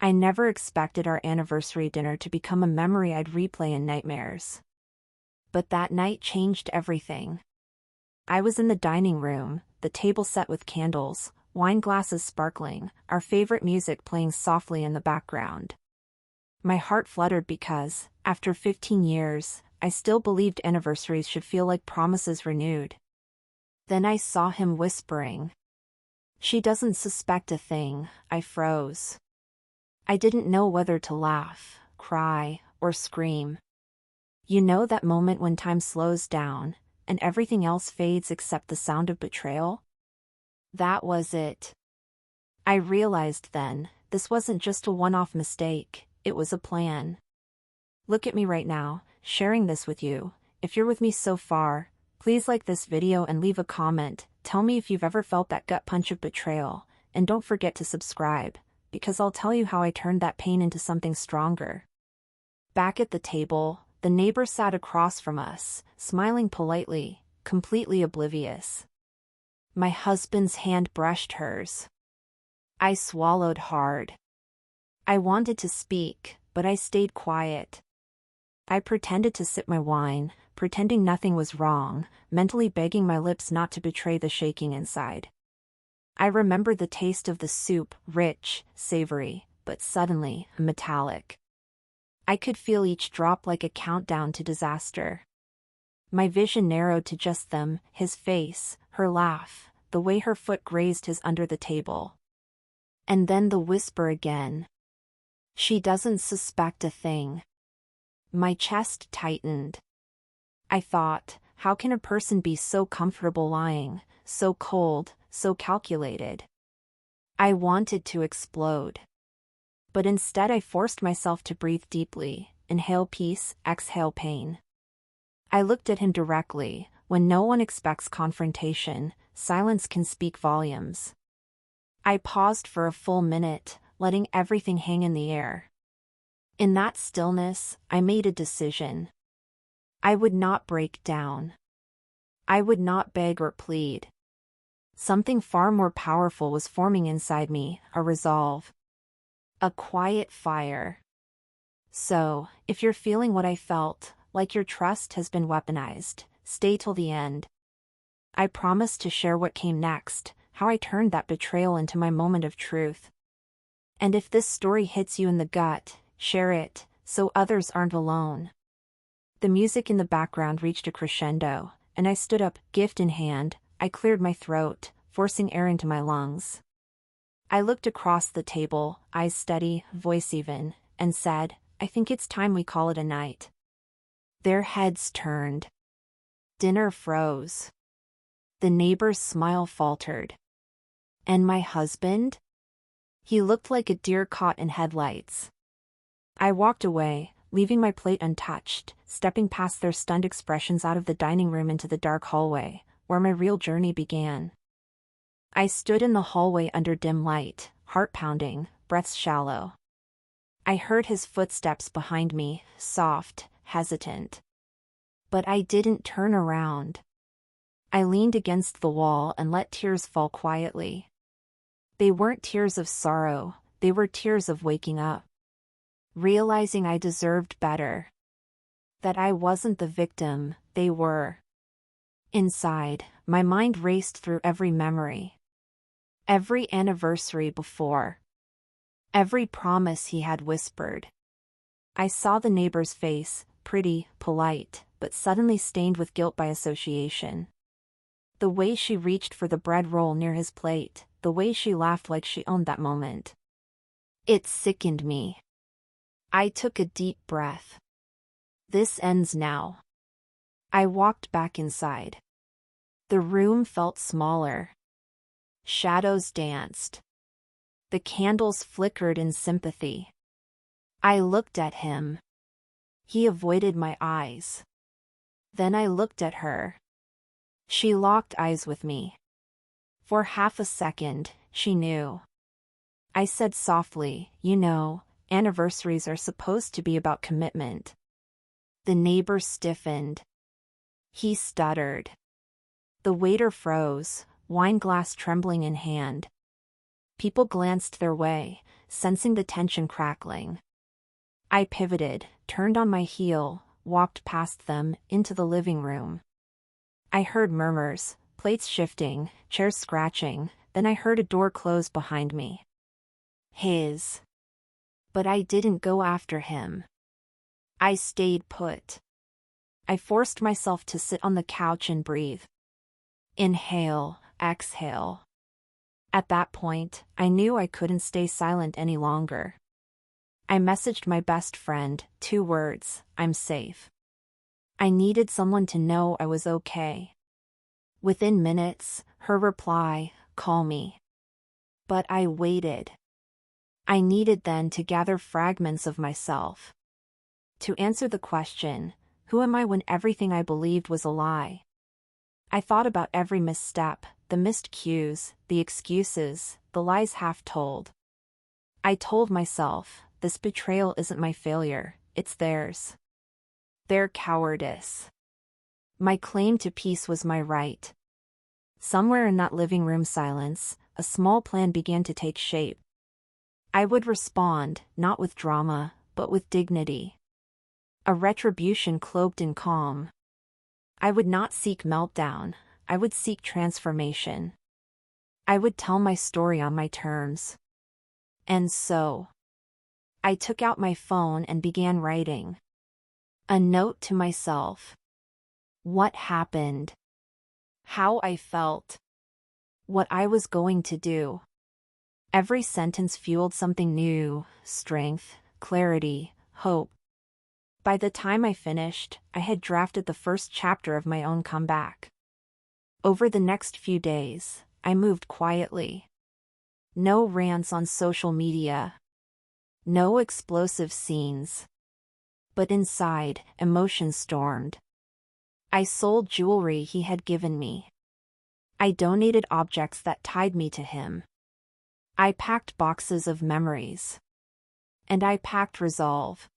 I never expected our anniversary dinner to become a memory I'd replay in nightmares. But that night changed everything. I was in the dining room, the table set with candles, wine glasses sparkling, our favorite music playing softly in the background. My heart fluttered because, after 15 years, I still believed anniversaries should feel like promises renewed. Then I saw him whispering. "She doesn't suspect a thing." I froze. I didn't know whether to laugh, cry, or scream. You know that moment when time slows down, and everything else fades except the sound of betrayal? That was it. I realized then, this wasn't just a one-off mistake, it was a plan. Look at me right now, sharing this with you. If you're with me so far, please like this video and leave a comment. Tell me if you've ever felt that gut punch of betrayal, and don't forget to subscribe, because I'll tell you how I turned that pain into something stronger. Back at the table, the neighbor sat across from us, smiling politely, completely oblivious. My husband's hand brushed hers. I swallowed hard. I wanted to speak, but I stayed quiet. I pretended to sip my wine, pretending nothing was wrong, mentally begging my lips not to betray the shaking inside. I remembered the taste of the soup, rich, savory, but suddenly, metallic. I could feel each drop like a countdown to disaster. My vision narrowed to just them, his face, her laugh, the way her foot grazed his under the table. And then the whisper again. "She doesn't suspect a thing." My chest tightened. I thought, how can a person be so comfortable lying, so cold, so calculated? I wanted to explode. But instead I forced myself to breathe deeply, inhale peace, exhale pain. I looked at him directly. When no one expects confrontation, silence can speak volumes. I paused for a full minute, letting everything hang in the air. In that stillness, I made a decision. I would not break down. I would not beg or plead. Something far more powerful was forming inside me, a resolve. A quiet fire. So, if you're feeling what I felt, like your trust has been weaponized, stay till the end. I promise to share what came next, how I turned that betrayal into my moment of truth. And if this story hits you in the gut, share it, so others aren't alone. The music in the background reached a crescendo, and I stood up, gift in hand. I cleared my throat, forcing air into my lungs. I looked across the table, eyes steady, voice even, and said, "I think it's time we call it a night." Their heads turned. Dinner froze. The neighbor's smile faltered. And my husband? He looked like a deer caught in headlights. I walked away, leaving my plate untouched, stepping past their stunned expressions out of the dining room into the dark hallway, where my real journey began. I stood in the hallway under dim light, heart pounding, breaths shallow. I heard his footsteps behind me, soft, hesitant. But I didn't turn around. I leaned against the wall and let tears fall quietly. They weren't tears of sorrow, they were tears of waking up. Realizing I deserved better. That I wasn't the victim, they were. Inside, my mind raced through every memory. Every anniversary before. Every promise he had whispered. I saw the neighbor's face, pretty, polite, but suddenly stained with guilt by association. The way she reached for the bread roll near his plate, the way she laughed like she owned that moment. It sickened me. I took a deep breath. This ends now. I walked back inside. The room felt smaller. Shadows danced. The candles flickered in sympathy. I looked at him. He avoided my eyes. Then I looked at her. She locked eyes with me. For half a second, she knew. I said softly, "You know, anniversaries are supposed to be about commitment." The neighbor stiffened. He stuttered. The waiter froze, wine glass trembling in hand. People glanced their way, sensing the tension crackling. I pivoted, turned on my heel, walked past them, into the living room. I heard murmurs, plates shifting, chairs scratching, then I heard a door close behind me. His. But I didn't go after him. I stayed put. I forced myself to sit on the couch and breathe. Inhale, exhale. At that point, I knew I couldn't stay silent any longer. I messaged my best friend, 2 words, I'm safe. I needed someone to know I was okay. Within minutes, her reply, call me. But I waited. I needed then to gather fragments of myself. To answer the question, who am I when everything I believed was a lie? I thought about every misstep, the missed cues, the excuses, the lies half told. I told myself, this betrayal isn't my failure, it's theirs. Their cowardice. My claim to peace was my right. Somewhere in that living room silence, a small plan began to take shape. I would respond, not with drama, but with dignity. A retribution cloaked in calm. I would not seek meltdown, I would seek transformation. I would tell my story on my terms. And so, I took out my phone and began writing. A note to myself. What happened? How I felt. What I was going to do. Every sentence fueled something new, strength, clarity, hope. By the time I finished, I had drafted the first chapter of my own comeback. Over the next few days, I moved quietly. No rants on social media. No explosive scenes. But inside, emotions stormed. I sold jewelry he had given me. I donated objects that tied me to him. I packed boxes of memories. And I packed resolve.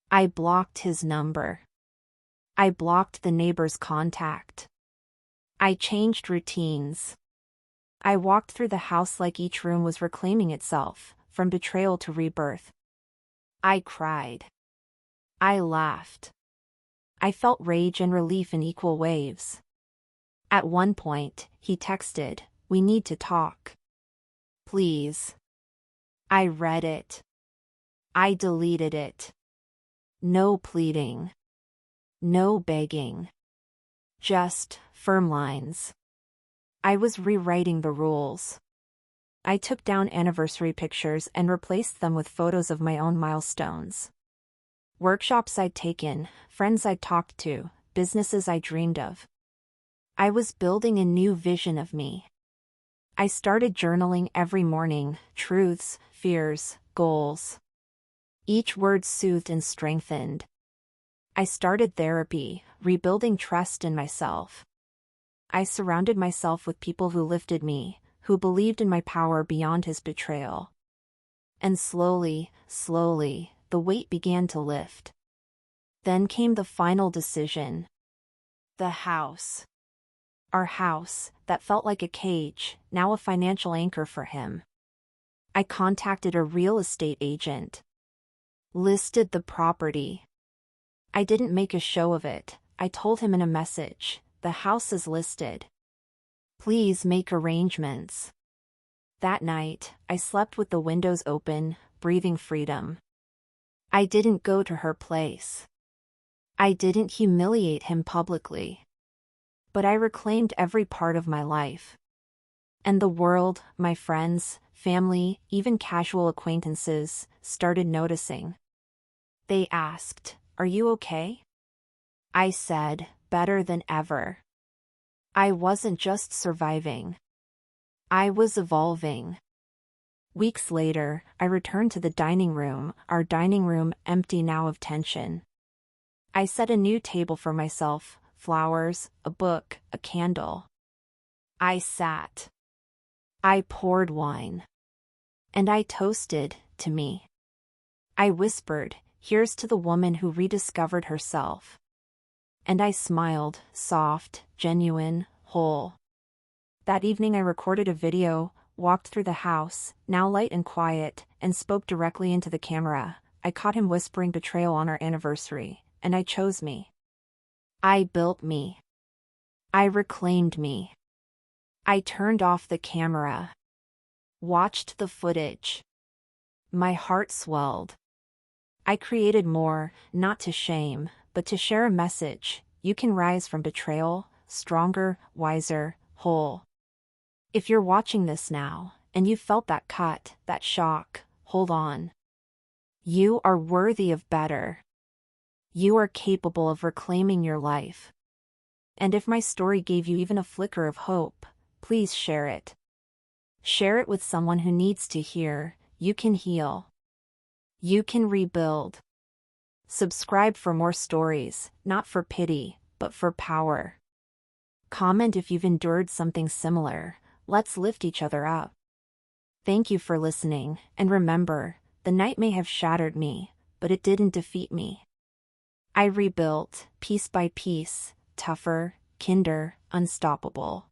I blocked his number. I blocked the neighbor's contact. I changed routines. I walked through the house like each room was reclaiming itself, from betrayal to rebirth. I cried. I laughed. I felt rage and relief in equal waves. At one point, he texted, "We need to talk. Please." I read it. I deleted it. No pleading. No begging. Just firm lines. I was rewriting the rules. I took down anniversary pictures and replaced them with photos of my own milestones. Workshops I'd taken, friends I'd talked to, businesses I dreamed of. I was building a new vision of me. I started journaling every morning, truths, fears, goals. Each word soothed and strengthened. I started therapy, rebuilding trust in myself. I surrounded myself with people who lifted me, who believed in my power beyond his betrayal. And slowly, the weight began to lift. Then came the final decision. The house. Our house, that felt like a cage, now a financial anchor for him. I contacted a real estate agent. Listed the property. I didn't make a show of it, I told him in a message, the house is listed. Please make arrangements. That night, I slept with the windows open, breathing freedom. I didn't go to her place. I didn't humiliate him publicly. But I reclaimed every part of my life. And the world, my friends, family, even casual acquaintances, started noticing. They asked, "Are you okay?" I said, "Better than ever." I wasn't just surviving. I was evolving. Weeks later, I returned to the dining room, our dining room empty now of tension. I set a new table for myself, flowers, a book, a candle. I sat. I poured wine. And I toasted, to me. I whispered, "Here's to the woman who rediscovered herself." And I smiled, soft, genuine, whole. That evening I recorded a video, walked through the house, now light and quiet, and spoke directly into the camera. I caught him whispering betrayal on our anniversary, and I chose me. I built me. I reclaimed me. I turned off the camera. Watched the footage. My heart swelled. I created more, not to shame, but to share a message. You can rise from betrayal, stronger, wiser, whole. If you're watching this now, and you felt that cut, that shock, hold on. You are worthy of better. You are capable of reclaiming your life. And if my story gave you even a flicker of hope, please share it. Share it with someone who needs to hear, you can heal. You can rebuild. Subscribe for more stories, not for pity, but for power. Comment if you've endured something similar. Let's lift each other up. Thank you for listening, and remember, the night may have shattered me, but it didn't defeat me. I rebuilt, piece by piece, tougher, kinder, unstoppable.